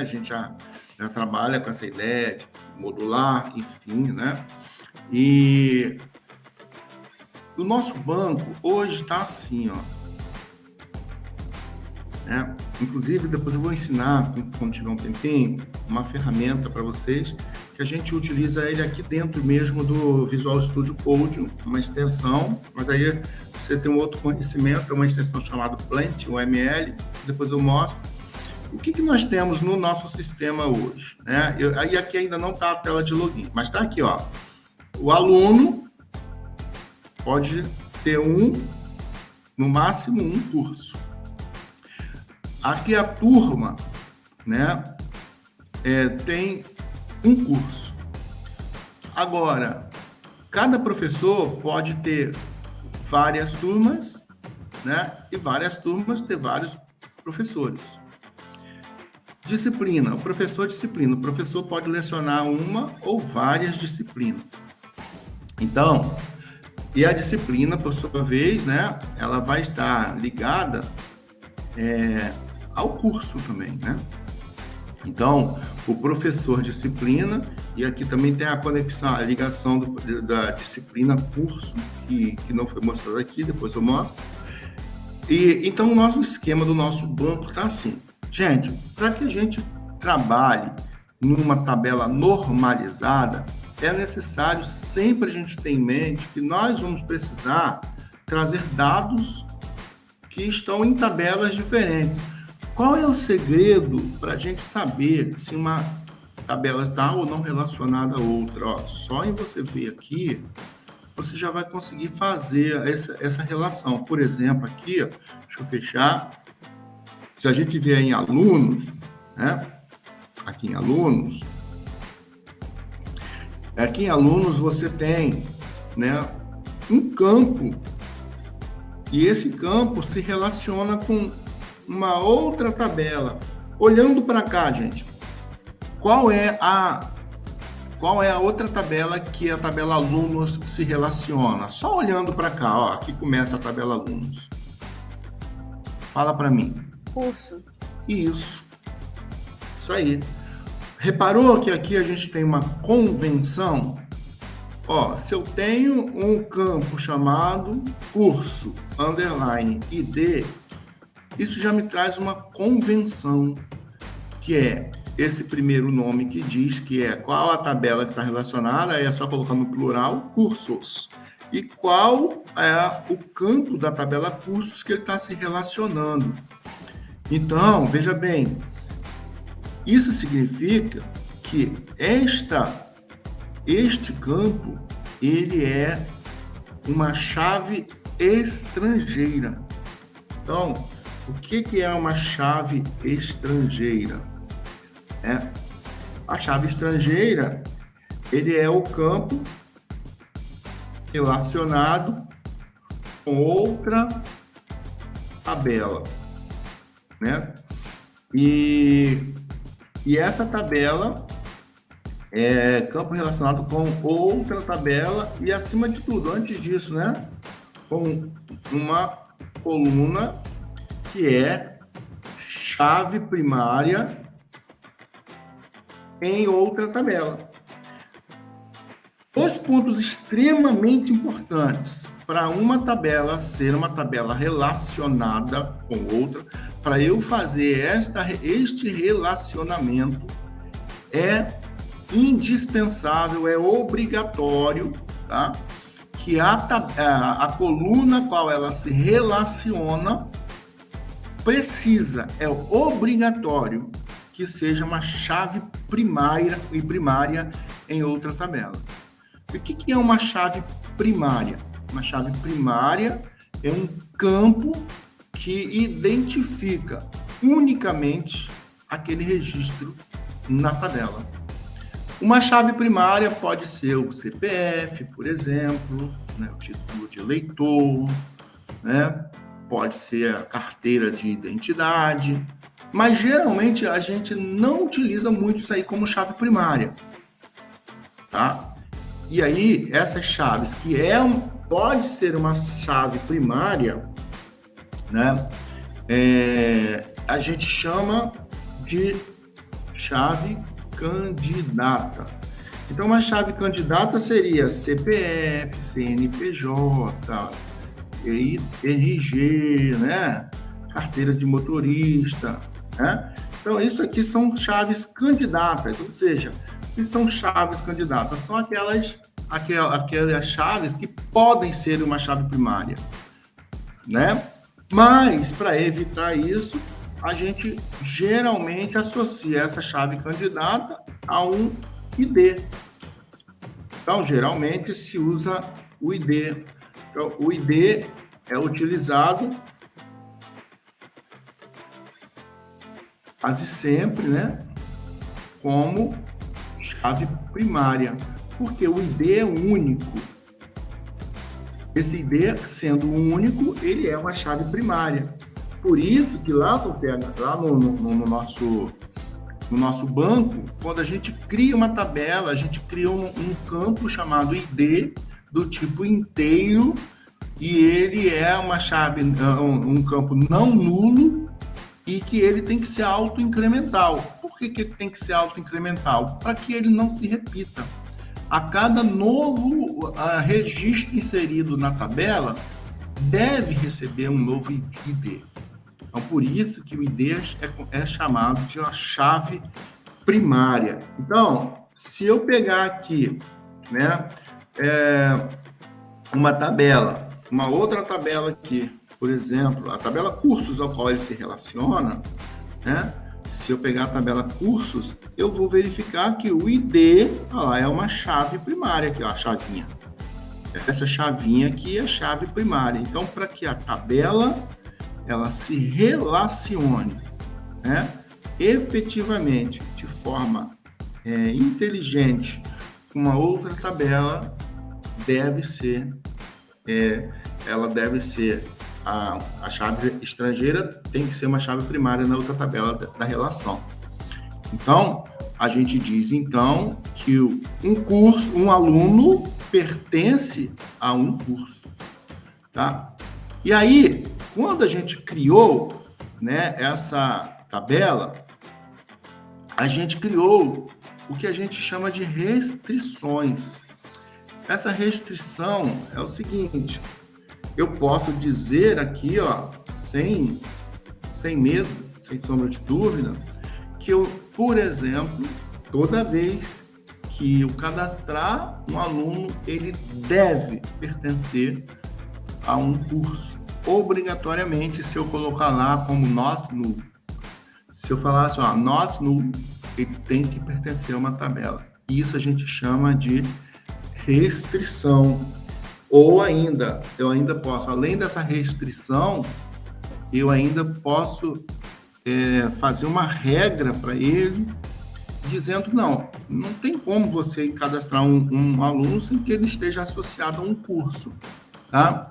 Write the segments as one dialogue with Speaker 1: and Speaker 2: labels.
Speaker 1: A gente já trabalha com essa ideia de modular, enfim, né? E o nosso banco hoje está assim, ó. Né? Inclusive, depois eu vou ensinar, quando tiver um tempinho, uma ferramenta para vocês, que a gente utiliza ele aqui dentro mesmo do Visual Studio Code, uma extensão, mas aí você tem um outro conhecimento, é uma extensão chamada Plant, UML, depois eu mostro. O que nós temos no nosso sistema hoje? Né? Aí aqui ainda não está a tela de login, mas está aqui, ó. O aluno pode ter no máximo um curso. Aqui a turma, né, tem um curso. Agora, cada professor pode ter várias turmas, né, e várias turmas ter vários professores. Disciplina, o professor pode lecionar uma ou várias disciplinas. Então, e a disciplina, por sua vez, né, ela vai estar ligada ao curso também, né? Então, o professor disciplina, e aqui também tem a conexão, a ligação da disciplina curso, que não foi mostrado aqui, depois eu mostro. E então o nosso esquema do nosso banco está assim. Gente, para que a gente trabalhe numa tabela normalizada, é necessário sempre a gente ter em mente que nós vamos precisar trazer dados que estão em tabelas diferentes. Qual é o segredo para a gente saber se uma tabela está ou não relacionada a outra? Ó, só em você ver aqui, você já vai conseguir fazer essa relação. Por exemplo, aqui, ó, deixa eu fechar. Se a gente vier em alunos, né? Aqui em alunos você tem, né, um campo, e esse campo se relaciona com uma outra tabela. Olhando para cá, gente, qual é a outra tabela que a tabela alunos se relaciona? Só olhando para cá, ó, aqui começa a tabela alunos. Fala para mim.
Speaker 2: Curso.
Speaker 1: Isso aí. Reparou que aqui a gente tem uma convenção? Ó, se eu tenho um campo chamado curso, underline, ID, isso já me traz uma convenção, que é esse primeiro nome que diz que é qual a tabela que está relacionada, aí é só colocar no plural, cursos. E qual é o campo da tabela cursos que ele está se relacionando. Então, veja bem, isso significa que este campo, ele é uma chave estrangeira. Então, o que é uma chave estrangeira? A chave estrangeira, ele é o campo relacionado com outra tabela, né? E essa tabela é campo relacionado com outra tabela e, acima de tudo, antes disso, né? Com uma coluna que é chave primária em outra tabela. Dois pontos extremamente importantes para uma tabela ser uma tabela relacionada com outra, para eu fazer este relacionamento, é indispensável, é obrigatório, tá? Que a coluna qual ela se relaciona é obrigatório que seja uma chave primária em outra tabela. O que é uma chave primária? Uma chave primária é um campo que identifica unicamente aquele registro na tabela. Uma chave primária pode ser o CPF, por exemplo, né, o título de eleitor, né, pode ser a carteira de identidade, mas geralmente a gente não utiliza muito isso aí como chave primária, tá? E aí, essas chaves, que pode ser uma chave primária, né, a gente chama de chave candidata. Então, uma chave candidata seria CPF, CNPJ, RG, né? Carteira de motorista, né? Então, isso aqui são chaves candidatas, ou seja, o que são chaves candidatas? São aquelas chaves que podem ser uma chave primária, né? Mas, para evitar isso, a gente geralmente associa essa chave candidata a um ID. Então, geralmente se usa o ID. Então, o ID é utilizado quase sempre, né, como chave primária, porque o ID é único. Esse ID, sendo único, ele é uma chave primária. Por isso que lá no nosso banco, quando a gente cria uma tabela, a gente cria um campo chamado ID do tipo inteiro, e ele é uma chave, um campo não nulo, e que ele tem que ser autoincremental. Por que ele tem que ser autoincremental? Para que ele não se repita. A cada novo registro inserido na tabela, deve receber um novo ID. Então, por isso que o ID é chamado de uma chave primária. Então, se eu pegar aqui, né, uma tabela, uma outra tabela aqui, por exemplo, a tabela cursos ao qual ele se relaciona, né? Se eu pegar a tabela cursos, eu vou verificar que o ID é uma chave primária, aqui, ó, a chavinha. Essa chavinha aqui é a chave primária. Então, para que a tabela ela se relacione, né, efetivamente, de forma inteligente, com uma outra tabela, ela deve ser a chave estrangeira tem que ser uma chave primária na outra tabela da relação. Então, a gente diz, então, que um aluno pertence a um curso, tá? E aí, quando a gente criou, né, essa tabela, a gente criou o que a gente chama de restrições. Essa restrição é o seguinte: eu posso dizer aqui, ó, sem medo, sem sombra de dúvida, que eu, por exemplo, toda vez que eu cadastrar um aluno, ele deve pertencer a um curso, obrigatoriamente, se eu colocar lá como not null. Se eu falar assim, ó, not null, ele tem que pertencer a uma tabela. Isso a gente chama de restrição. Ou ainda, eu ainda posso, além dessa restrição, eu ainda posso fazer uma regra para ele, dizendo, não tem como você cadastrar um aluno sem que ele esteja associado a um curso, tá?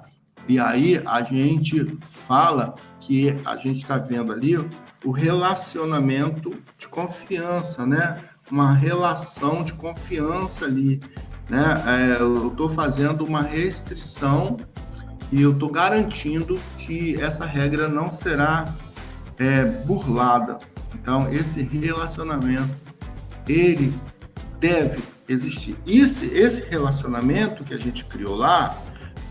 Speaker 1: E aí a gente fala que a gente está vendo ali o relacionamento de confiança, né? Uma relação de confiança ali, né? Eu estou fazendo uma restrição e eu estou garantindo que essa regra não será burlada. Então, esse relacionamento, ele deve existir. Esse relacionamento que a gente criou lá,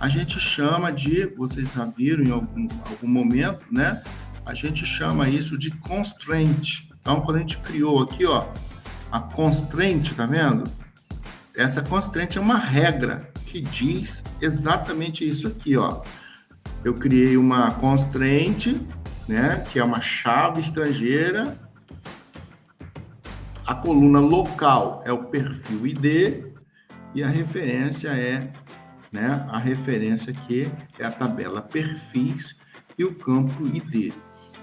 Speaker 1: a gente chama de, vocês já viram em algum momento, né? A gente chama isso de constraint. Então, quando a gente criou aqui, ó, a constraint, tá vendo? Essa constraint é uma regra que diz exatamente isso aqui, ó. Eu criei uma constraint, né, que é uma chave estrangeira. A coluna local é o perfil ID e a referência né, a referência aqui é a tabela perfis e o campo ID.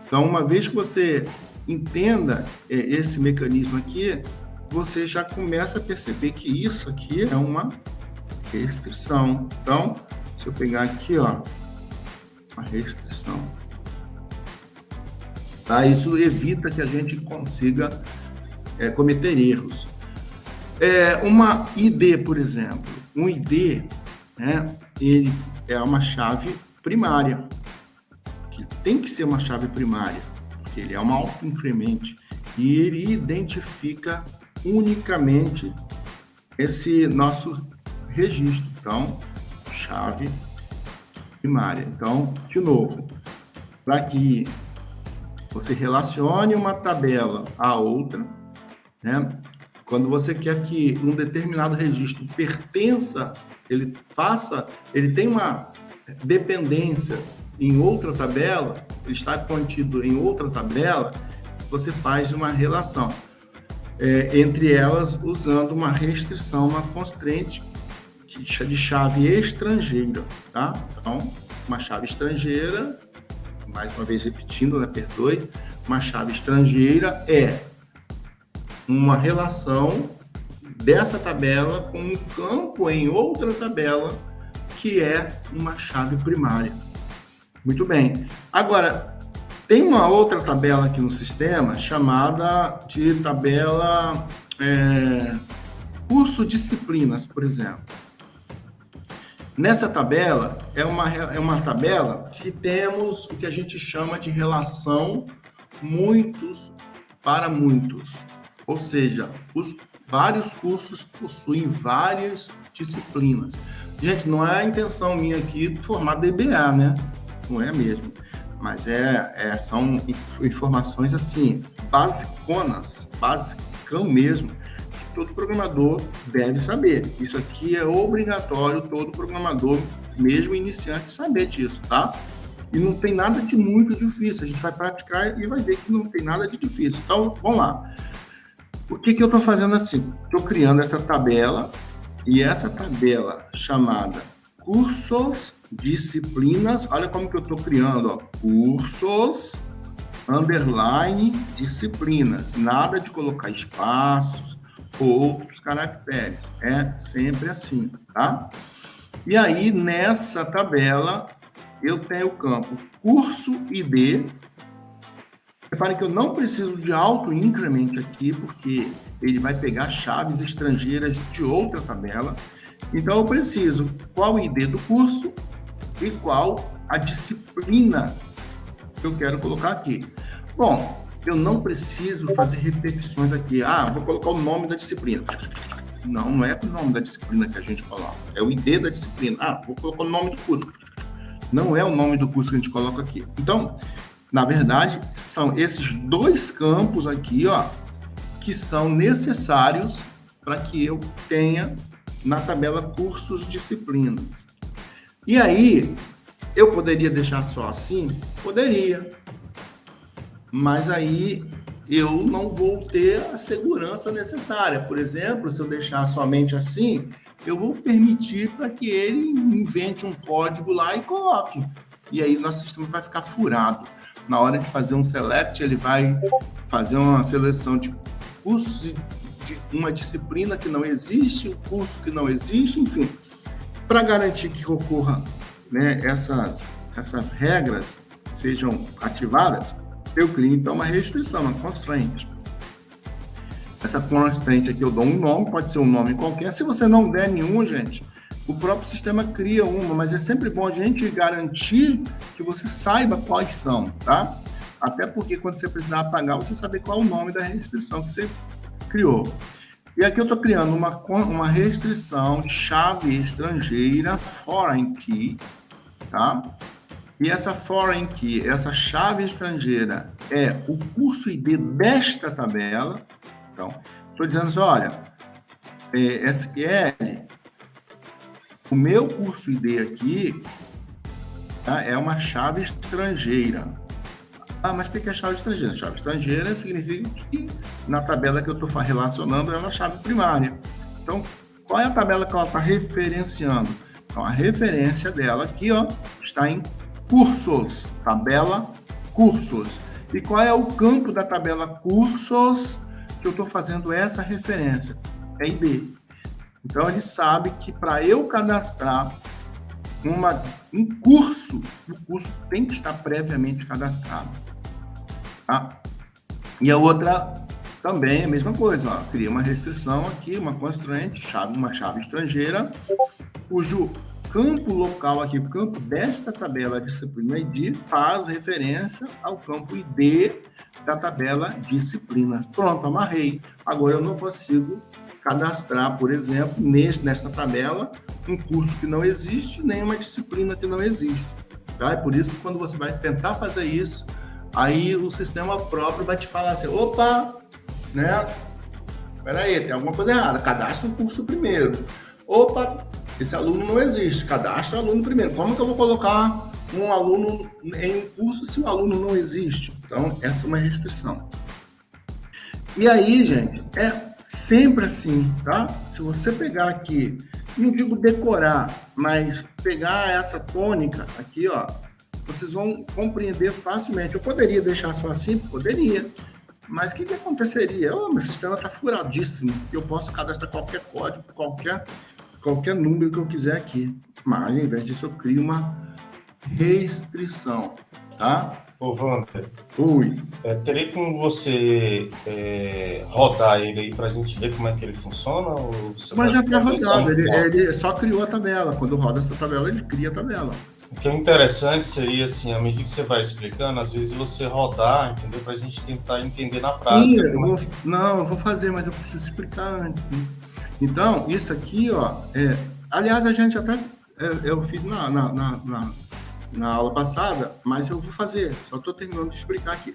Speaker 1: Então, uma vez que você entenda esse mecanismo aqui, você já começa a perceber que isso aqui é uma restrição. Então, se eu pegar aqui, ó, uma restrição, tá? Isso evita que a gente consiga cometer erros. Uma ID, por exemplo, um ID, né, ele é uma chave primária, que tem que ser uma chave primária, porque ele é uma autoincremente. e ele identifica unicamente esse nosso registro. Então, chave primária. Então, de novo, para que você relacione uma tabela à outra, né? Quando você quer que um determinado registro pertença, ele tem uma dependência em outra tabela, ele está contido em outra tabela, você faz uma relação entre elas usando uma restrição, uma constraint de chave estrangeira, tá? Então, uma chave estrangeira, mais uma vez repetindo, né? Perdoe, uma chave estrangeira é uma relação dessa tabela com um campo em outra tabela que é uma chave primária. Muito bem. Agora, tem uma outra tabela aqui no sistema chamada de tabela curso disciplinas, por exemplo. Nessa tabela, é uma tabela que temos o que a gente chama de relação muitos para muitos. Ou seja, vários cursos possuem várias disciplinas. Gente, não é a intenção minha aqui formar DBA, né? Não é mesmo. Mas são informações assim, basicão mesmo, que todo programador deve saber. Isso aqui é obrigatório, todo programador, mesmo iniciante, saber disso, tá? E não tem nada de muito difícil. A gente vai praticar e vai ver que não tem nada de difícil. Então, vamos lá. O que eu estou fazendo assim? Estou criando essa tabela, e essa tabela chamada cursos, disciplinas, olha como que eu estou criando, ó, cursos, underline, disciplinas, nada de colocar espaços ou outros caracteres, é sempre assim, tá? E aí, nessa tabela, eu tenho o campo curso ID. Repare que eu não preciso de auto-increment aqui, porque ele vai pegar chaves estrangeiras de outra tabela. Então, eu preciso qual o ID do curso e qual a disciplina que eu quero colocar aqui. Bom, eu não preciso fazer repetições aqui. Vou colocar o nome da disciplina. Não é o nome da disciplina que a gente coloca. É o ID da disciplina. Vou colocar o nome do curso. Não é o nome do curso que a gente coloca aqui. Então, na verdade, são esses dois campos aqui, ó, que são necessários para que eu tenha na tabela cursos disciplinas. E aí, eu poderia deixar só assim? Poderia. Mas aí eu não vou ter a segurança necessária. Por exemplo, se eu deixar somente assim, eu vou permitir para que ele invente um código lá e coloque. E aí nosso sistema vai ficar furado. Na hora de fazer um select, ele vai fazer uma seleção de cursos de uma disciplina que não existe, um curso que não existe, enfim. Para garantir que ocorra, né, essas regras sejam ativadas, eu crio então uma restrição, uma constraint. Essa constraint aqui eu dou um nome, pode ser um nome qualquer. Se você não der nenhum, gente, o próprio sistema cria uma, mas é sempre bom a gente garantir que você saiba quais são, tá? Até porque quando você precisar apagar, você saber qual é o nome da restrição que você criou. E aqui eu estou criando uma restrição de chave estrangeira, foreign key, tá? E essa foreign key, essa chave estrangeira, é o curso ID desta tabela. Então, estou dizendo assim, olha, SQL, o meu curso ID aqui, tá, é uma chave estrangeira. Mas o que é chave estrangeira? Chave estrangeira significa que na tabela que eu estou relacionando ela é a chave primária. Então, qual é a tabela que ela está referenciando? Então, a referência dela aqui, ó, está em cursos, tabela cursos. E qual é o campo da tabela cursos que eu estou fazendo essa referência? É ID. Então, ele sabe que para eu cadastrar um curso, o curso tem que estar previamente cadastrado. Tá? E a outra também é a mesma coisa. Ó, cria uma restrição aqui, uma constraint, uma chave estrangeira, cujo campo local aqui, o campo desta tabela disciplina ID, faz referência ao campo ID da tabela disciplina. Pronto, amarrei. Agora eu não consigo cadastrar, por exemplo, nesta tabela, um curso que não existe, nem uma disciplina que não existe. Tá? É por isso que quando você vai tentar fazer isso, aí o sistema próprio vai te falar assim, opa, né? Peraí, tem alguma coisa errada, cadastra um curso primeiro. Opa, esse aluno não existe, cadastra o aluno primeiro. Como que eu vou colocar um aluno em um curso se o aluno não existe? Então, essa é uma restrição. E aí, gente, é sempre assim, tá? Se você pegar aqui, não digo decorar, mas pegar essa tônica aqui, ó, vocês vão compreender facilmente. Eu poderia deixar só assim? Poderia. Mas o que aconteceria? Meu sistema está furadíssimo. Eu posso cadastrar qualquer código, qualquer número que eu quiser aqui. Mas, ao invés disso, eu crio uma restrição, tá?
Speaker 2: Ô, Wander,
Speaker 1: Oi.
Speaker 2: teria como você rodar ele aí para a gente ver como é que ele funciona? Ou você
Speaker 1: Mas já está rodado,
Speaker 2: ele
Speaker 1: ele só criou a tabela. Quando roda essa tabela, ele cria a tabela.
Speaker 2: O que é interessante seria, assim, à medida que você vai explicando, às vezes você rodar, entendeu? Para a gente tentar entender na prática.
Speaker 1: Sim, eu vou fazer, mas eu preciso explicar antes. Né? Então, isso aqui, ó, aliás, a gente até, eu fiz na aula passada, mas eu vou fazer, só estou terminando de explicar aqui.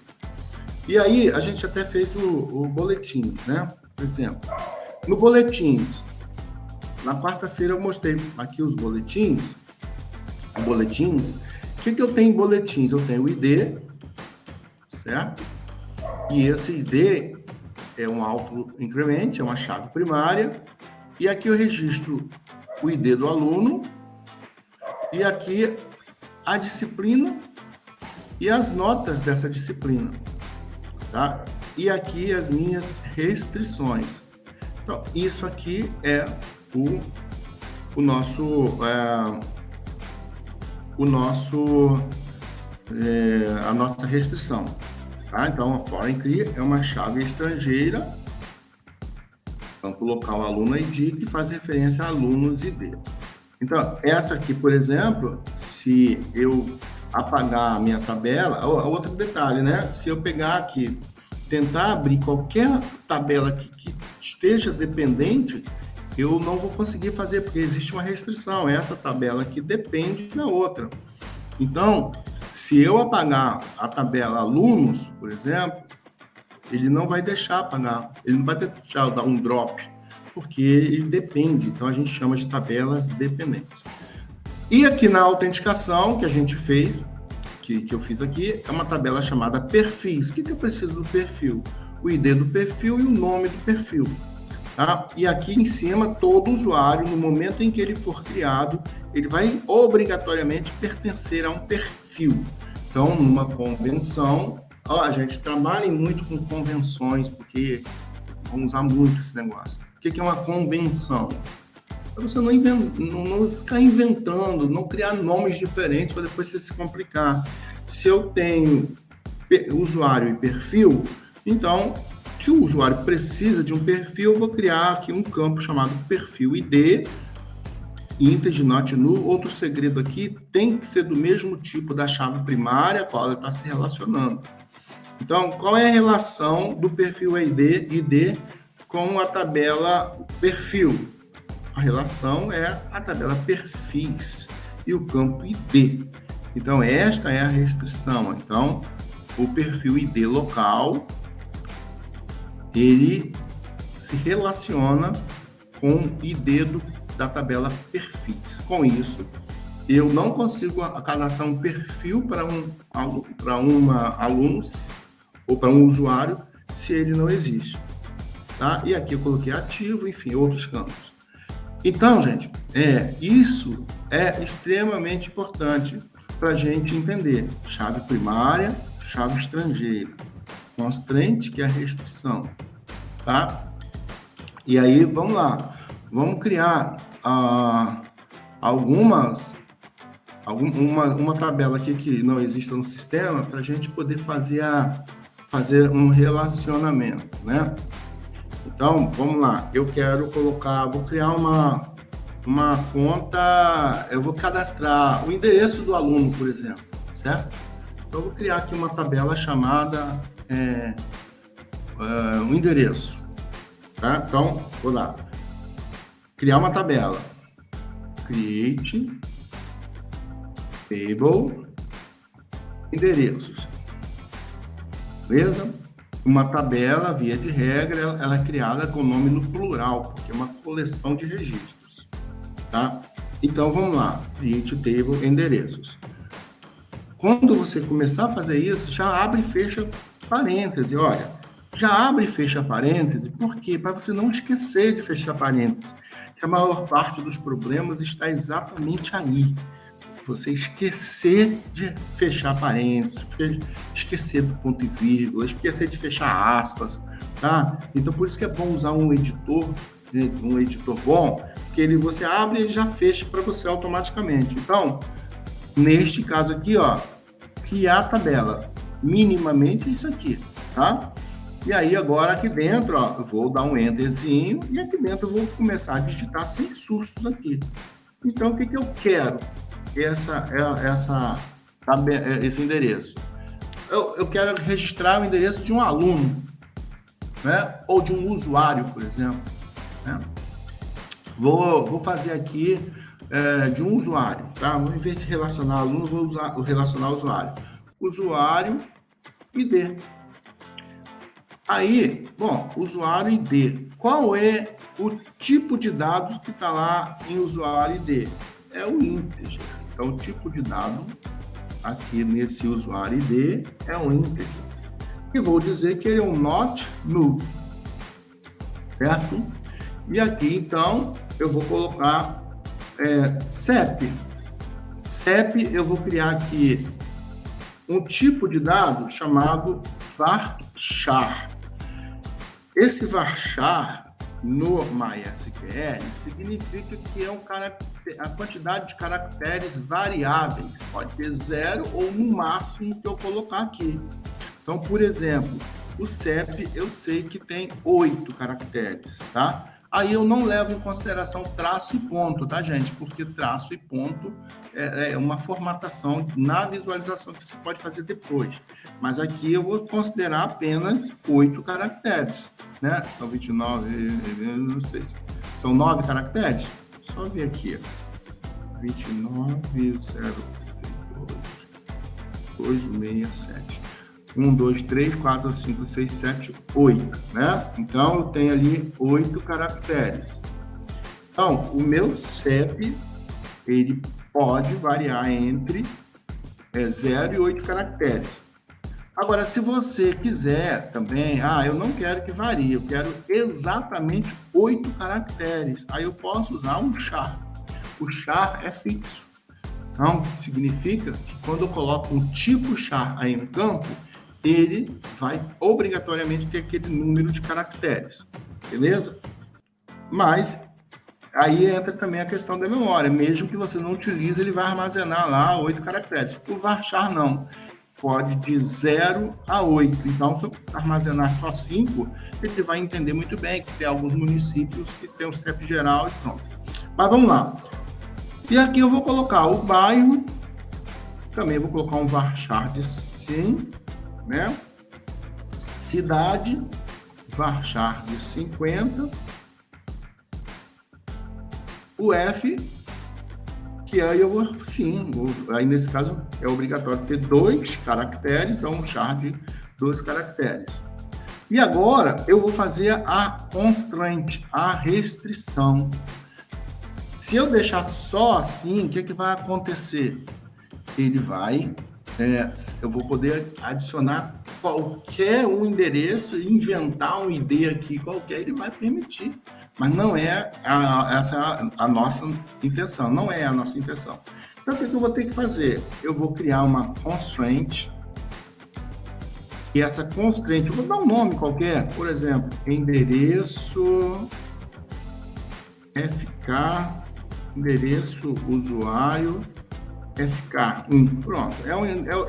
Speaker 1: E aí, a gente até fez o boletim, né? Por exemplo, no boletins, na quarta-feira eu mostrei aqui os boletins. O que eu tenho em boletins? Eu tenho o ID, certo? E esse ID é um auto-increment, é uma chave primária. E aqui eu registro o ID do aluno. E aqui a disciplina e as notas dessa disciplina, tá? E aqui as minhas restrições. Então, isso aqui é a nossa restrição, tá? Então, a foreign key é uma chave estrangeira, campo local aluno ID, que faz referência a alunos ID. Então, essa aqui, por exemplo, se eu apagar a minha tabela, outro detalhe, né? Se eu pegar aqui, tentar abrir qualquer tabela que esteja dependente, eu não vou conseguir fazer, porque existe uma restrição. Essa tabela aqui depende da outra. Então, se eu apagar a tabela alunos, por exemplo, ele não vai deixar apagar, ele não vai deixar dar um drop, porque ele depende. Então, a gente chama de tabelas dependentes. E aqui na autenticação que a gente fez, que eu fiz aqui, é uma tabela chamada perfis. O que eu preciso do perfil? O ID do perfil e o nome do perfil. Tá? E aqui em cima, todo usuário, no momento em que ele for criado, ele vai obrigatoriamente pertencer a um perfil. Então, numa convenção, a gente trabalha muito com convenções, porque vamos usar muito esse negócio. O que é uma convenção? Para você não ficar inventando, não criar nomes diferentes para depois você se complicar. Se eu tenho usuário e perfil, então, se o usuário precisa de um perfil, eu vou criar aqui um campo chamado perfil ID, integer not null. Outro segredo aqui, tem que ser do mesmo tipo da chave primária a qual ela está se relacionando. Então, qual é a relação do perfil ID com a tabela perfil? A relação é a tabela perfis e o campo ID. Então, esta é a restrição. Então, o perfil ID local, ele se relaciona com o ID da tabela perfis. Com isso, eu não consigo cadastrar um perfil para alunos ou para um usuário se ele não existe. Tá? E aqui eu coloquei ativo, enfim, outros campos. Então, gente, isso é extremamente importante para a gente entender. Chave primária, chave estrangeira. Constraint, que é a restrição. Tá? E aí, vamos lá. Vamos criar uma tabela aqui que não exista no sistema para a gente poder fazer um relacionamento, né? Então, vamos lá. Eu quero vou criar uma conta, eu vou cadastrar o endereço do aluno, por exemplo, certo? Então, eu vou criar aqui uma tabela chamada um endereço, tá? Então, vou lá. Criar uma tabela. Create table endereços. Beleza? Uma tabela, via de regra, ela é criada com o nome no plural, porque é uma coleção de registros, tá? Então, vamos lá. Create table endereços. Quando você começar a fazer isso, já abre e fecha parêntese. Olha, já abre e fecha parêntese, por quê? Para você não esquecer de fechar parêntese. Que a maior parte dos problemas está exatamente aí. Você esquecer de fechar parênteses, esquecer do ponto e vírgula, esquecer de fechar aspas, tá? Então, por isso que é bom usar um editor, né, um editor bom, que você abre e ele já fecha para você automaticamente. Então, neste caso aqui, ó, criar a tabela, minimamente isso aqui, tá? E aí, agora aqui dentro, ó, eu vou dar um enterzinho e aqui dentro eu vou começar a digitar sem sustos aqui. Então, o que eu quero? Esse endereço. Eu quero registrar o endereço de um aluno, né? Ou de um usuário, por exemplo, né? Vou fazer aqui de um usuário, tá? Em vez de relacionar aluno, vou relacionar usuário. Usuário ID. Aí, bom, usuário ID. Qual é o tipo de dados que está lá em usuário ID? É o integer. Então, o tipo de dado aqui nesse usuário ID é um integer. E vou dizer que ele é um not null, certo? E aqui, então, eu vou colocar CEP. CEP, eu vou criar aqui um tipo de dado chamado varchar. Esse varchar no MySQL significa que é a quantidade de caracteres variáveis. Pode ter 0 ou no máximo que eu colocar aqui. Então, por exemplo, o CEP eu sei que tem 8 caracteres, tá? Aí eu não levo em consideração traço e ponto, tá, gente? Porque traço e ponto é uma formatação na visualização que você pode fazer depois. Mas aqui eu vou considerar apenas 8 caracteres, né? São 29, não sei. São 9 caracteres? Só ver aqui. 29, 0, 267. 1, 2, 3, 4, 5, 6, 7, 8, né? Então, eu tenho ali 8 caracteres. Então, o meu CEP, ele pode variar entre 0 e 8 caracteres. Agora, se você quiser também, eu não quero que varie, eu quero exatamente 8 caracteres. Aí eu posso usar um char. O char é fixo. Então, significa que quando eu coloco um tipo char aí no campo, ele vai obrigatoriamente ter aquele número de caracteres, beleza? Mas aí entra também a questão da memória. Mesmo que você não utilize, ele vai armazenar lá 8 caracteres. O varchar não. Pode de 0 a 8. Então, se eu armazenar só 5, ele vai entender muito bem que tem alguns municípios que tem o CEP geral e pronto. Mas vamos lá. E aqui eu vou colocar o bairro. Também vou colocar um varchar de sim, né? Cidade, varchar de 50. O F, que aí eu vou, sim, aí nesse caso é obrigatório ter 2 caracteres, então um char de 2 caracteres. E agora eu vou fazer a constraint, a restrição. Se eu deixar só assim, o que vai acontecer? Ele vai, eu vou poder adicionar qualquer um endereço e inventar um ID aqui qualquer, ele vai permitir. Mas não é essa a nossa intenção, não é a nossa intenção. Então, o que eu vou ter que fazer? Eu vou criar uma constraint, e essa constraint, eu vou dar um nome qualquer, por exemplo, endereço FK, endereço usuário FK1. Pronto.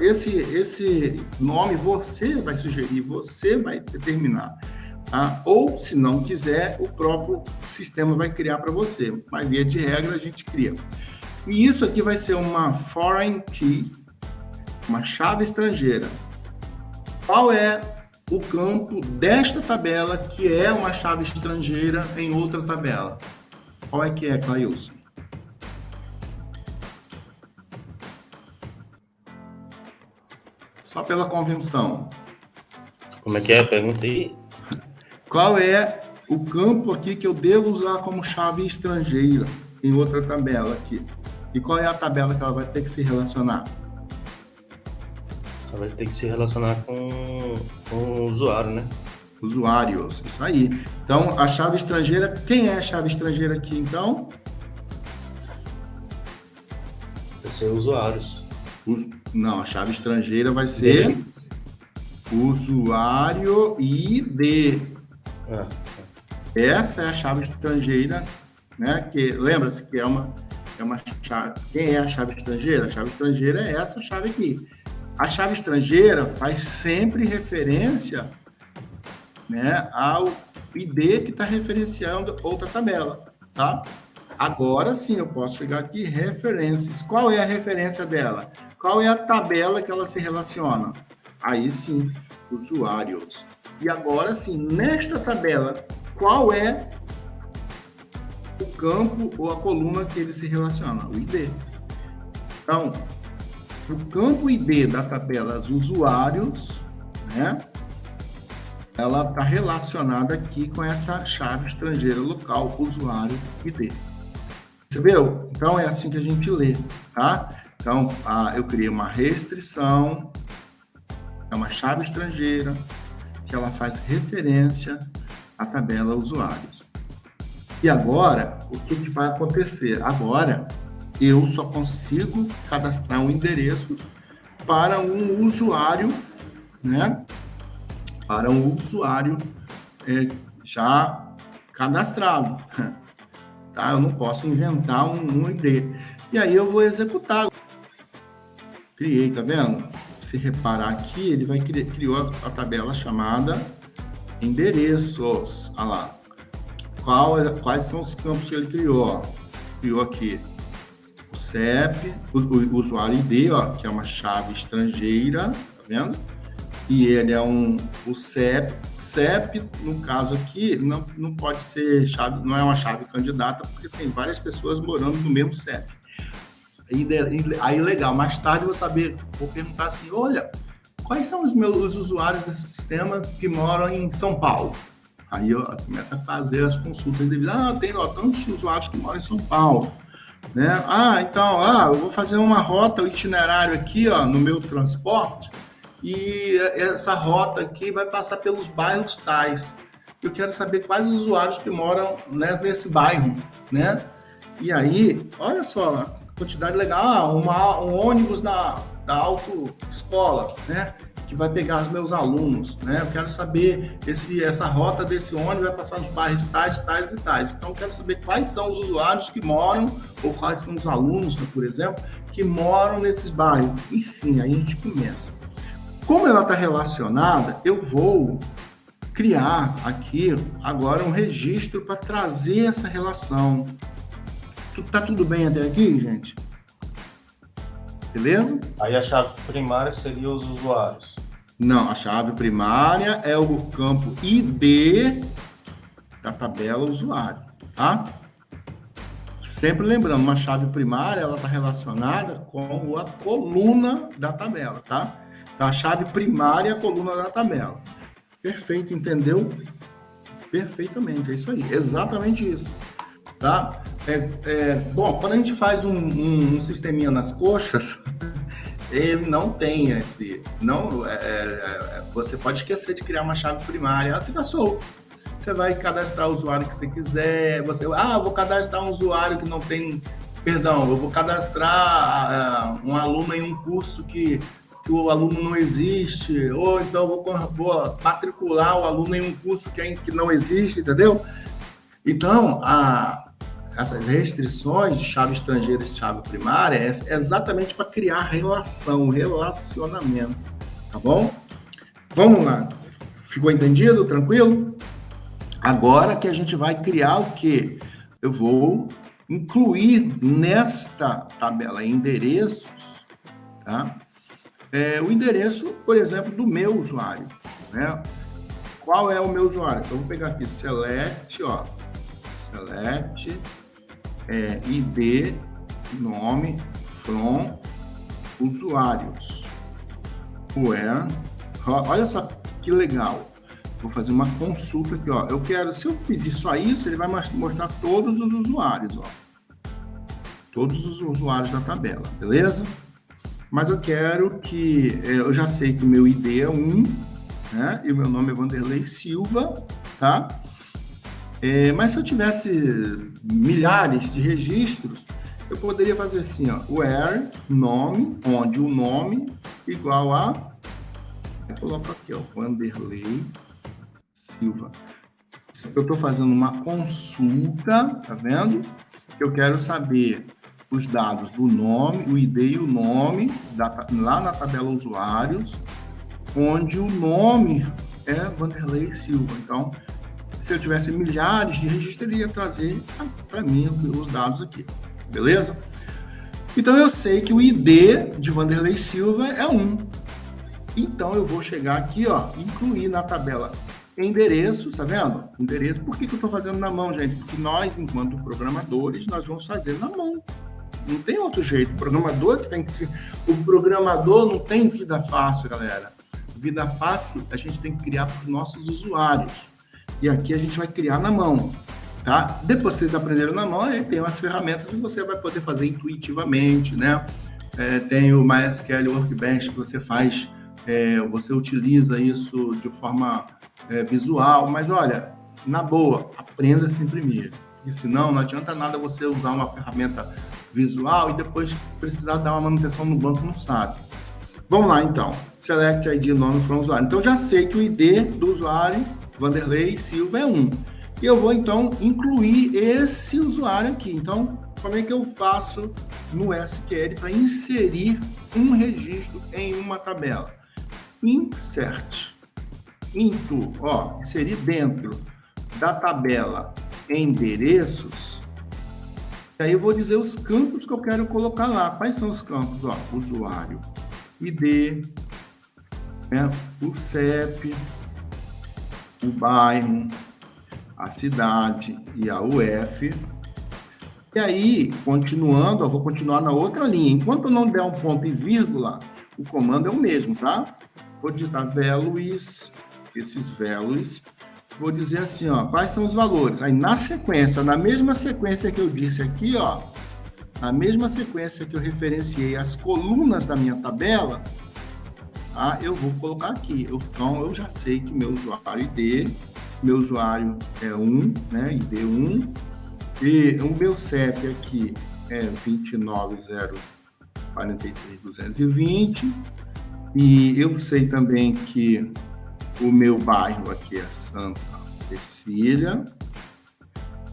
Speaker 1: Esse nome você vai sugerir, você vai determinar. Tá? Ou, se não quiser, o próprio sistema vai criar para você. Mas, via de regra, a gente cria. E isso aqui vai ser uma foreign key, uma chave estrangeira. Qual é o campo desta tabela, que é uma chave estrangeira em outra tabela? Qual é que é, Clailson? Só pela convenção.
Speaker 2: Como é que é? Pergunta aí.
Speaker 1: Qual é o campo aqui que eu devo usar como chave estrangeira em outra tabela aqui? E qual é a tabela que ela vai ter que se relacionar?
Speaker 2: Ela vai ter que se relacionar com o usuário, né?
Speaker 1: Usuários, isso aí. Então, a chave estrangeira, quem é a chave estrangeira aqui, então?
Speaker 2: Vai ser usuários.
Speaker 1: Não, a chave estrangeira vai ser usuário ID. Essa é a chave estrangeira, né? Que lembra-se que é uma chave. Quem é a chave estrangeira? A chave estrangeira é essa chave aqui. A chave estrangeira faz sempre referência, né, ao ID que está referenciando outra tabela, tá? Agora sim, eu posso chegar aqui, referências. Qual é a referência dela? Qual é a tabela que ela se relaciona? Aí sim, usuários. E agora sim, nesta tabela, qual é o campo ou a coluna que ele se relaciona? O ID. Então, o campo ID da tabela usuários, né? Ela está relacionada aqui com essa chave estrangeira local, usuário ID. Percebeu? Então, é assim que a gente lê, tá? Então, eu criei uma restrição, é uma chave estrangeira, que ela faz referência à tabela usuários. E agora, o que vai acontecer? Agora, eu só consigo cadastrar um endereço para um usuário, né? Para um usuário já cadastrado, tá? Eu não posso inventar um ID. E aí eu vou executar. Criei, tá vendo? Se reparar aqui, ele criou a tabela chamada endereços. Olha lá. Quais são os campos que ele criou? Criou aqui o CEP, o usuário ID, ó, que é uma chave estrangeira, tá vendo? E ele é o CEP. CEP, no caso aqui, não pode ser chave, não é uma chave candidata, porque tem várias pessoas morando no mesmo CEP. Aí legal, mais tarde vou perguntar assim, olha, quais são os usuários desse sistema que moram em São Paulo? Aí eu começo a fazer as consultas devido. Tem tantos usuários que moram em São Paulo, né? Então, eu vou fazer uma rota, o itinerário aqui, ó, no meu transporte, e essa rota aqui vai passar pelos bairros tais. Eu quero saber quais os usuários que moram nesse bairro, né? E aí, olha só, quantidade legal, um ônibus da autoescola, né? Que vai pegar os meus alunos, né? Eu quero saber essa rota desse ônibus vai passar nos bairros tais, tais e tais. Então, eu quero saber quais são os usuários que moram, ou quais são os alunos, por exemplo, que moram nesses bairros. Enfim, aí a gente começa. Como ela está relacionada, eu vou criar aqui agora um registro para trazer essa relação. Tá tudo bem até aqui, gente? Beleza?
Speaker 2: Aí a chave primária seria os usuários.
Speaker 1: Não, a chave primária é o campo ID da tabela usuário, tá? Sempre lembrando, uma chave primária, ela está relacionada com a coluna da tabela, tá? Então, a chave primária é a coluna da tabela. Perfeito, entendeu? Perfeitamente, é isso aí, exatamente isso, tá? Bom, quando a gente faz um sisteminha nas coxas, ele não tem você pode esquecer de criar uma chave primária, ela fica solta. Você vai cadastrar o usuário que você quiser, eu vou cadastrar um usuário que não tem, eu vou cadastrar um aluno em um curso que o aluno não existe, ou então vou matricular o aluno em um curso que não existe, entendeu? Então, essas restrições de chave estrangeira e chave primária é exatamente para criar relacionamento, tá bom? Vamos lá. Ficou entendido? Tranquilo? Agora que a gente vai criar o quê? Eu vou incluir nesta tabela endereços, tá? O endereço, por exemplo, do meu usuário. né? Qual é o meu usuário? Então, eu vou pegar aqui, select, ID, nome, from, usuários. Where, olha só que legal. Vou fazer uma consulta aqui, ó. Eu quero, se eu pedir só isso, ele vai mostrar todos os usuários, ó. Todos os usuários da tabela, beleza? Mas eu quero que, eu já sei que o meu ID é 1, né? E o meu nome é Vanderlei Silva, tá? Mas se eu tivesse milhares de registros, eu poderia fazer assim, ó, where, nome, onde o nome igual a, eu coloco aqui, ó, Vanderlei Silva. Eu estou fazendo uma consulta, tá vendo? Eu quero saber os dados do nome, o ID e o nome, lá na tabela usuários, onde o nome é Vanderlei Silva. Então, se eu tivesse milhares de registros, ele ia trazer para mim os dados aqui, beleza? Então, eu sei que o ID de Vanderlei Silva é 1. Então, eu vou chegar aqui, ó, incluir na tabela endereços, tá vendo? Endereço. Por que eu estou fazendo na mão, gente? Porque nós, enquanto programadores, nós vamos fazer na mão. Não tem outro jeito. O programador que tem que... O programador não tem vida fácil, galera. Vida fácil a gente tem que criar para os nossos usuários. E aqui a gente vai criar na mão, tá? Depois que vocês aprenderam na mão, aí tem umas ferramentas que você vai poder fazer intuitivamente, né? Tem o MySQL Workbench que você faz, você utiliza isso de forma visual, mas olha, na boa, aprenda sempre primeiro. E senão não adianta nada você usar uma ferramenta visual e depois precisar dar uma manutenção no banco, não sabe. Vamos lá, então. Select ID nome from usuário. Então, já sei que o ID do usuário, Vanderlei Silva, é 1. E eu vou, então, incluir esse usuário aqui. Então, como é que eu faço no SQL para inserir um registro em uma tabela? Insert. Into, ó, inserir dentro da tabela endereços. E aí eu vou dizer os campos que eu quero colocar lá. Quais são os campos? Ó, usuário, ID, né, o CEP, o bairro, a cidade e a UF. E aí, continuando, eu vou continuar na outra linha. Enquanto eu não der um ponto e vírgula, o comando é o mesmo, tá? Vou digitar values, esses values. Vou dizer assim, ó, quais são os valores? Aí, na sequência, na mesma sequência que eu disse aqui, ó, na mesma sequência que eu referenciei as colunas da minha tabela, tá? Eu vou colocar aqui. Então, eu já sei que meu usuário ID, meu usuário é 1, né, ID 1, e o meu CEP aqui é 29043.220, e eu sei também que o meu bairro aqui é Santa Cecília,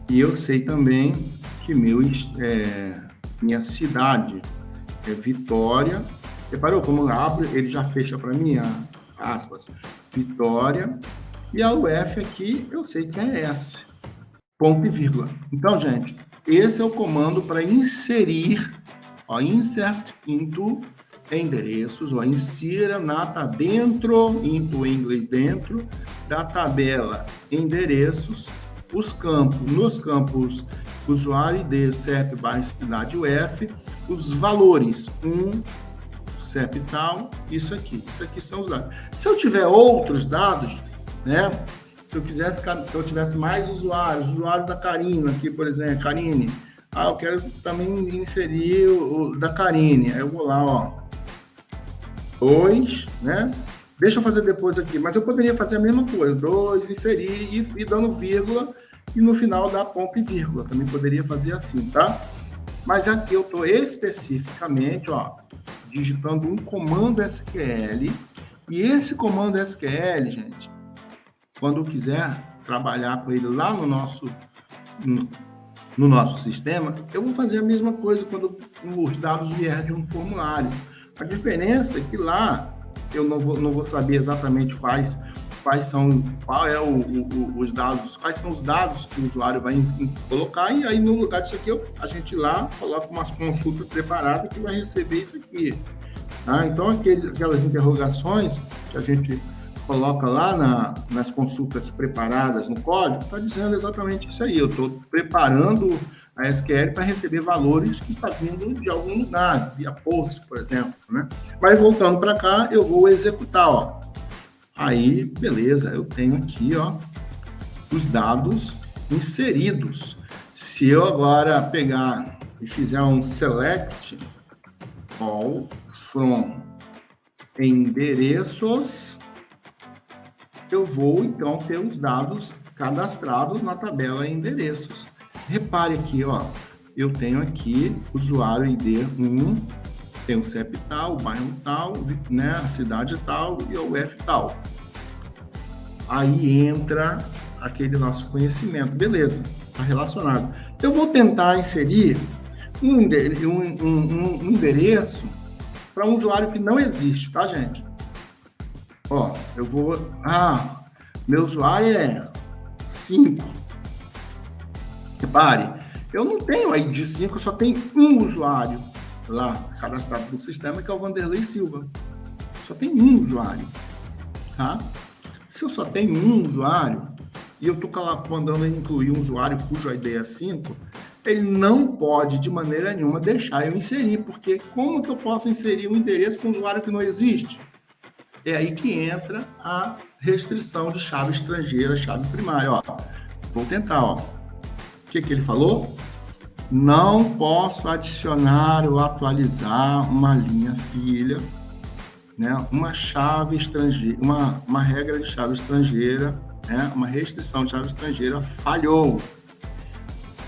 Speaker 1: e eu sei também que minha cidade é Vitória. Reparou como abre, ele já fecha para mim, aspas, Vitória, e a UF aqui eu sei que é S, ponto e vírgula. Então, gente, esse é o comando para inserir, ó, insert into endereços, ó, insira dentro, into em inglês, dentro da tabela endereços, nos campos usuário, ID, CEP, bairro, cidade, UF, os valores, 1, CEP tal, isso aqui são os dados. Se eu tiver outros dados, né, se eu tivesse mais usuários, usuário da Karina aqui, por exemplo, Karine, eu quero também inserir o da Karine, aí eu vou lá, ó, 2, né? Deixa eu fazer depois aqui, mas eu poderia fazer a mesma coisa, 2, inserir e dando vírgula, e no final dar ponto e vírgula, também poderia fazer assim, tá? Mas aqui eu estou especificamente, ó, digitando um comando SQL, e esse comando SQL, gente, quando eu quiser trabalhar com ele lá no nosso sistema, eu vou fazer a mesma coisa quando os dados vierem de um formulário. A diferença é que lá eu não vou saber exatamente quais são os dados que o usuário vai colocar, e aí no lugar disso aqui a gente lá coloca uma consulta preparada que vai receber isso aqui. Tá? Então aquelas interrogações que a gente coloca lá nas consultas preparadas no código, está dizendo exatamente isso aí. Eu estou preparando a SQL para receber valores que está vindo de algum lugar, via post, por exemplo, né? Mas voltando para cá, eu vou executar, ó. Aí, beleza, eu tenho aqui, ó, os dados inseridos. Se eu agora pegar e fizer um select all from endereços, eu vou, então, ter os dados cadastrados na tabela endereços. Repare aqui, ó, eu tenho aqui usuário ID 1, tem o CEP tal, o bairro tal, né, a cidade tal e o UF tal. Aí entra aquele nosso conhecimento. Beleza, está relacionado. Eu vou tentar inserir um endereço para um usuário que não existe, tá, gente? Ó, eu vou... meu usuário é 5. Repare, eu não tenho ID 5, só tem um usuário lá cadastrado no sistema, que é o Vanderlei Silva. Só tem um usuário, tá? Se eu só tenho um usuário, e eu estou mandando incluir um usuário cujo ID é 5, ele não pode, de maneira nenhuma, deixar eu inserir, porque como que eu posso inserir um endereço com um usuário que não existe? É aí que entra a restrição de chave estrangeira, chave primária. Ó, vou tentar, ó. O que ele falou? Não posso adicionar ou atualizar uma linha filha, né? Uma chave estrangeira, uma regra de chave estrangeira, né? Uma restrição de chave estrangeira falhou.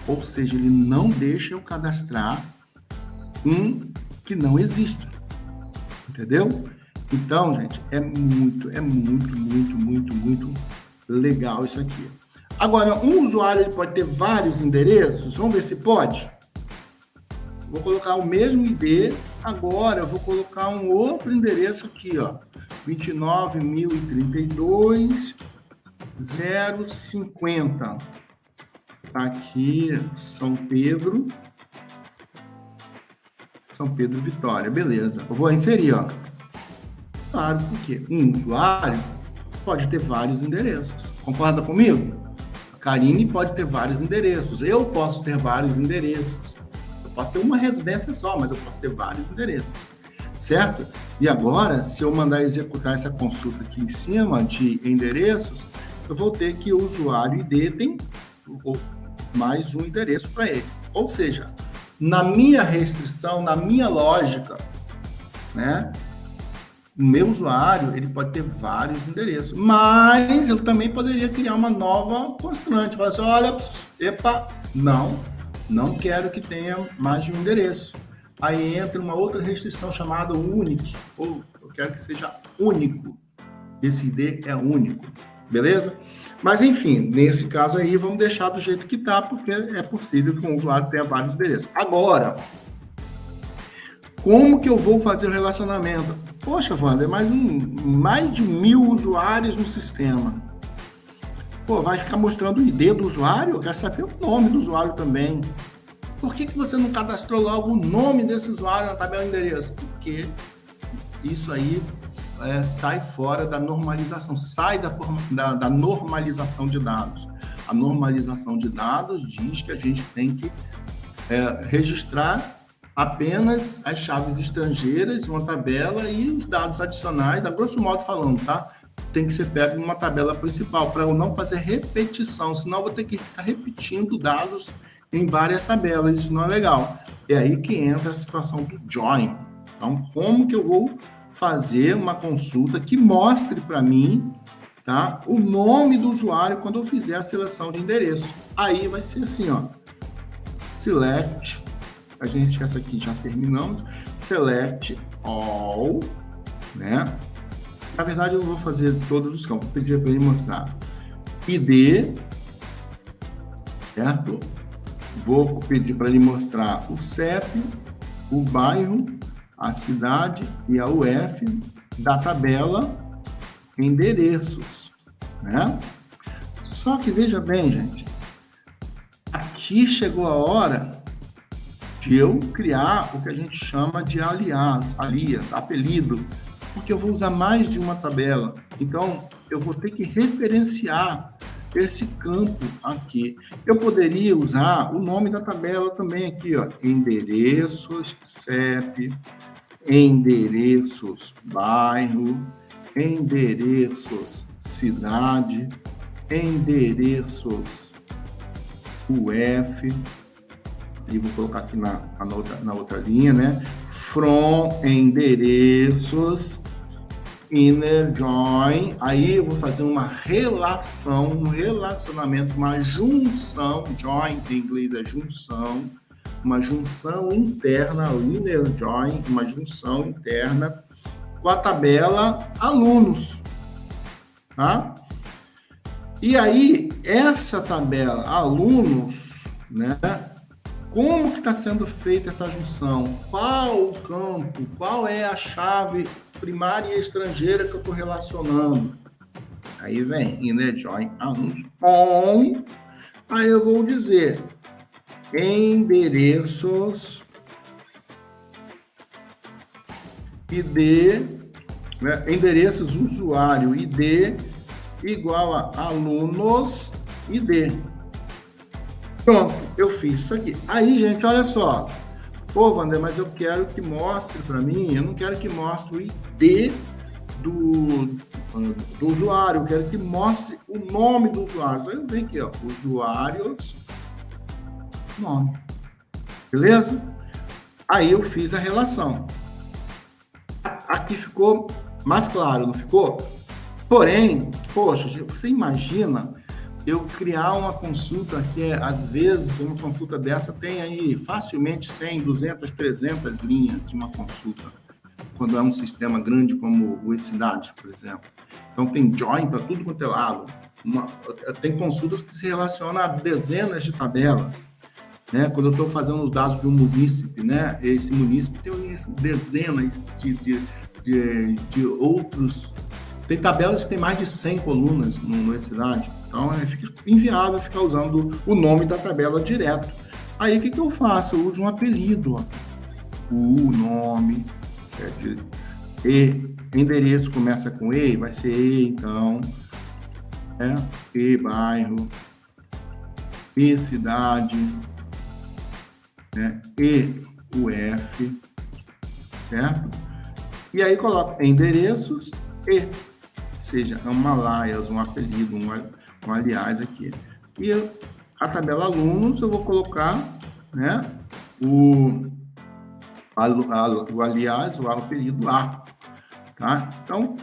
Speaker 1: Ou seja, ele não deixa eu cadastrar um que não existe. Entendeu? Então, gente, é muito legal isso aqui. Agora, um usuário ele pode ter vários endereços? Vamos ver se pode? Vou colocar o mesmo ID, agora eu vou colocar um outro endereço aqui, ó. 29.032.050. Tá aqui, São Pedro Vitória, beleza. Eu vou inserir, ó. Claro, porque um usuário pode ter vários endereços. Concorda comigo? A Karine pode ter vários endereços. Eu posso ter vários endereços. Eu posso ter uma residência só, mas eu posso ter vários endereços. Certo? E agora, se eu mandar executar essa consulta aqui em cima de endereços, eu vou ter que o usuário ID tem mais um endereço para ele. Ou seja, na minha restrição, na minha lógica, né? O meu usuário, ele pode ter vários endereços, mas eu também poderia criar uma nova constante, falar assim, olha, não quero que tenha mais de um endereço. Aí entra uma outra restrição chamada unique, ou eu quero que seja único, esse ID é único, beleza? Mas enfim, nesse caso aí, vamos deixar do jeito que está, porque é possível que um usuário tenha vários endereços. Agora, como que eu vou fazer o relacionamento? Poxa, Wander, mais de 1.000 usuários no sistema. Pô, vai ficar mostrando o ID do usuário? Eu quero saber o nome do usuário também. Por que você não cadastrou logo o nome desse usuário na tabela de endereço? Porque isso aí sai fora da normalização, sai da normalização de dados. A normalização de dados diz que a gente tem que registrar apenas as chaves estrangeiras, uma tabela e os dados adicionais, a grosso modo falando, tá? Tem que ser pego numa tabela principal, para eu não fazer repetição, senão eu vou ter que ficar repetindo dados em várias tabelas, isso não é legal. É aí que entra a situação do join. Então, como que eu vou fazer uma consulta que mostre para mim, tá, o nome do usuário quando eu fizer a seleção de endereço? Aí vai ser assim, ó, select... essa aqui já terminamos. Select all, né? Na verdade, eu vou fazer todos os campos. Vou pedir para ele mostrar. ID, certo? Vou pedir para ele mostrar o CEP, o bairro, a cidade e a UF da tabela endereços, né? Só que veja bem, gente. Aqui chegou a hora de eu criar o que a gente chama de alias, apelido, porque eu vou usar mais de uma tabela. Então, eu vou ter que referenciar esse campo aqui. Eu poderia usar o nome da tabela também aqui, ó, endereços CEP, endereços bairro, endereços cidade, endereços UF, e vou colocar aqui na outra linha, né? From endereços, inner join, aí eu vou fazer uma relação, um relacionamento, uma junção, join em inglês é junção, uma junção interna, o inner join, uma junção interna com a tabela alunos, tá? E aí, essa tabela alunos, né? Como que está sendo feita essa junção? Qual o campo? Qual é a chave primária e estrangeira que eu estou relacionando? Aí vem inner join alunos on. Aí eu vou dizer endereços ID, né? Endereços usuário ID igual a alunos ID. Pronto, eu fiz isso aqui. Aí, gente, olha só. Pô, Wander, mas eu quero que mostre para mim, eu não quero que mostre o ID do usuário, eu quero que mostre o nome do usuário. Então, eu venho aqui, ó, usuários, nome. Beleza? Aí eu fiz a relação. Aqui ficou mais claro, não ficou? Porém, poxa, você imagina eu criar uma consulta que, às vezes, uma consulta dessa tem aí facilmente 100, 200, 300 linhas de uma consulta, quando é um sistema grande como o eCidade, por exemplo. Então, tem join para tudo quanto é lado. Tem consultas que se relacionam a dezenas de tabelas, né? Quando eu estou fazendo os dados de um munícipe, né? Esse munícipe tem dezenas de outros. Tem tabelas que tem mais de 100 colunas no eCidade, então fica inviável ficar usando o nome da tabela direto. Aí o que eu faço? Eu uso um apelido, ó. O nome, endereço começa com E, vai ser E, então, né? E bairro, E cidade, né? E UF, certo? E aí coloco endereços E, seja um alias, um apelido, um aliás aqui. E a tabela alunos eu vou colocar, né, o aliás, o apelido A, tá? Então,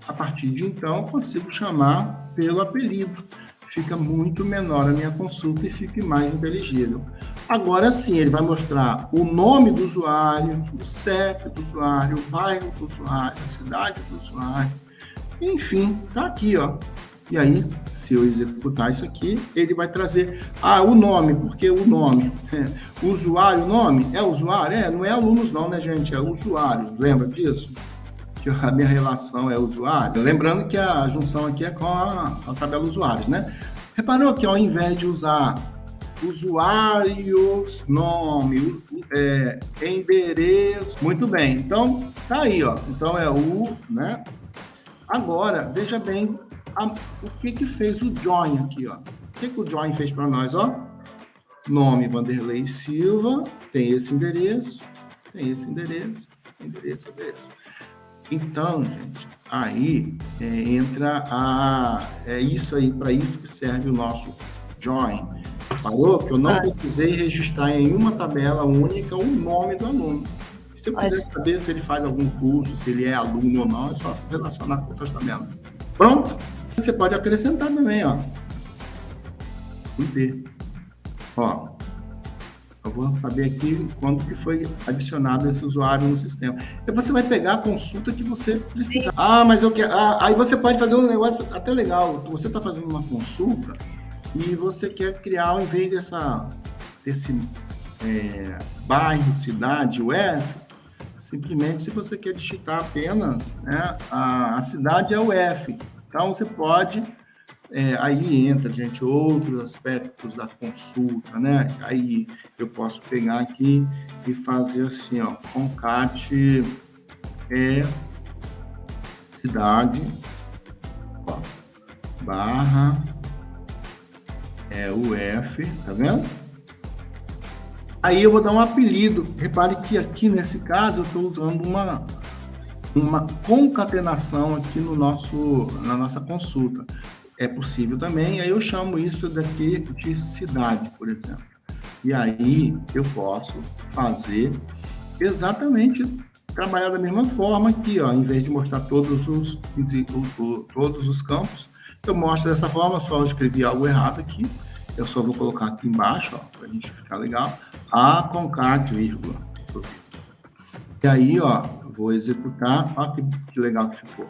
Speaker 1: a partir de então, eu consigo chamar pelo apelido. Fica muito menor a minha consulta e fica mais inteligível. Agora sim, ele vai mostrar o nome do usuário, o CEP do usuário, o bairro do usuário, a cidade do usuário. Enfim, tá aqui, ó. E aí, se eu executar isso aqui, ele vai trazer o nome, porque o nome, usuário, nome, é usuário? Não é alunos não, né, gente? É usuário, lembra disso? Que a minha relação é usuário. Lembrando que a junção aqui é com a tabela usuários, né? Reparou que ao invés de usar usuários, nome, endereço, muito bem. Então, tá aí, ó. Então é o, né? Agora, veja bem o que fez o join aqui, ó. O que o join fez para nós, ó? Nome Vanderlei Silva, tem esse endereço, endereço. Então, gente, aí entra isso aí, para isso que serve o nosso join. Parou? Que eu não precisei registrar em uma tabela única o nome do aluno. Se eu quiser saber se ele faz algum curso, se ele é aluno ou não, é só relacionar com outras tabelas. Pronto? Você pode acrescentar também, ó. ID. Ó, eu vou saber aqui quando que foi adicionado esse usuário no sistema. E você vai pegar a consulta que você precisa. Mas eu quero... aí você pode fazer um negócio até legal. Você está fazendo uma consulta e você quer criar, ao invés desse bairro, cidade, UF, simplesmente, se você quer digitar apenas, né, a cidade é UF. Então, você pode... aí entra, gente, outros aspectos da consulta, né? Aí eu posso pegar aqui e fazer assim, ó, concat cidade, ó, barra, UF, tá vendo? Aí eu vou dar um apelido. Repare que aqui, nesse caso, eu estou usando uma concatenação aqui na nossa consulta. É possível também, aí eu chamo isso daqui de cidade, por exemplo. E aí eu posso fazer exatamente, trabalhar da mesma forma aqui, ó, em vez de mostrar todos os campos, eu mostro dessa forma, só eu escrevi algo errado aqui, eu só vou colocar aqui embaixo, ó, para a gente ficar legal, a concat, vírgula. E aí, ó, vou executar, ó que legal que ficou.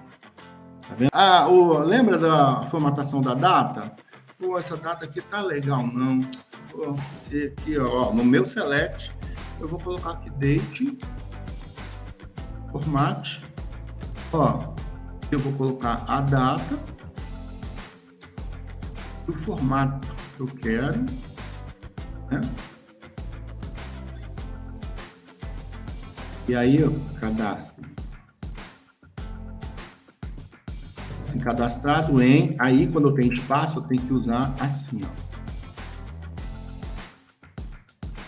Speaker 1: Tá vendo? Lembra da formatação da data? Pô, essa data aqui tá legal, não. Vou fazer aqui, ó, no meu select, eu vou colocar aqui date, format, ó, eu vou colocar a data, o formato que eu quero, né? E aí eu cadastro. Assim, cadastrado em, aí quando eu tenho espaço, eu tenho que usar assim, ó.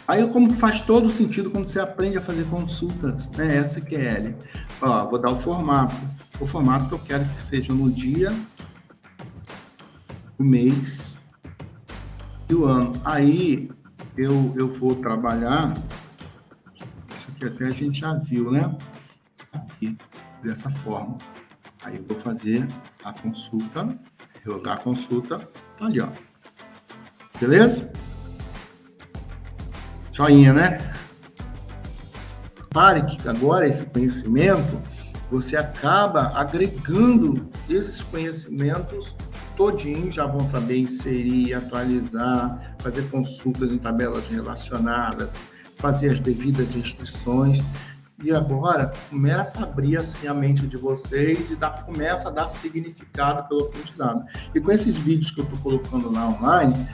Speaker 1: Aí como faz todo sentido quando você aprende a fazer consultas, né, SQL. Ó, vou dar o formato que eu quero que seja no dia, o mês e o ano. Aí eu vou trabalhar, isso aqui até a gente já viu, né? Aqui, dessa forma. Aí eu vou fazer a consulta, jogar a consulta, tá ali, ó. Beleza? Joinha, né? Pare que agora esse conhecimento, você acaba agregando esses conhecimentos todinhos, já vão saber inserir, atualizar, fazer consultas em tabelas relacionadas, fazer as devidas restrições. E agora começa a abrir assim a mente de vocês e começa a dar significado pelo aprendizado. E com esses vídeos que eu estou colocando lá online,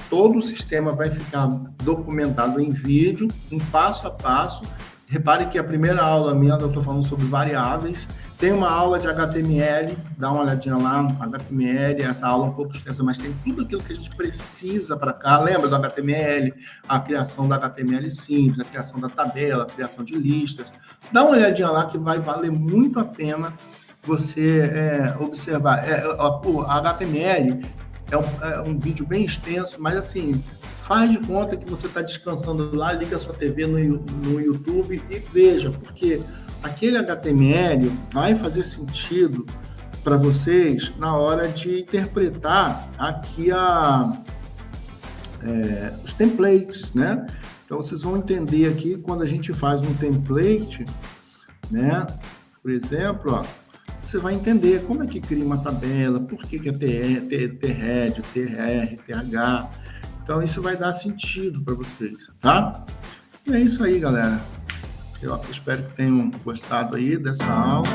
Speaker 1: todo o sistema vai ficar documentado em vídeo, em passo a passo. Repare que a primeira aula minha, eu estou falando sobre variáveis. Tem uma aula de HTML, dá uma olhadinha lá no HTML, essa aula é um pouco extensa, mas tem tudo aquilo que a gente precisa para cá. Lembra do HTML? A criação do HTML simples, a criação da tabela, a criação de listas. Dá uma olhadinha lá que vai valer muito a pena você observar. O HTML é um vídeo bem extenso, mas assim, faz de conta que você está descansando lá, liga a sua TV no YouTube e veja, porque aquele HTML vai fazer sentido para vocês na hora de interpretar aqui os templates, né? Então, vocês vão entender aqui quando a gente faz um template, né? Por exemplo, ó, você vai entender como é que cria uma tabela, por que é TR, TR, TH. Então, isso vai dar sentido para vocês, tá? E é isso aí, galera. Eu espero que tenham gostado aí dessa aula.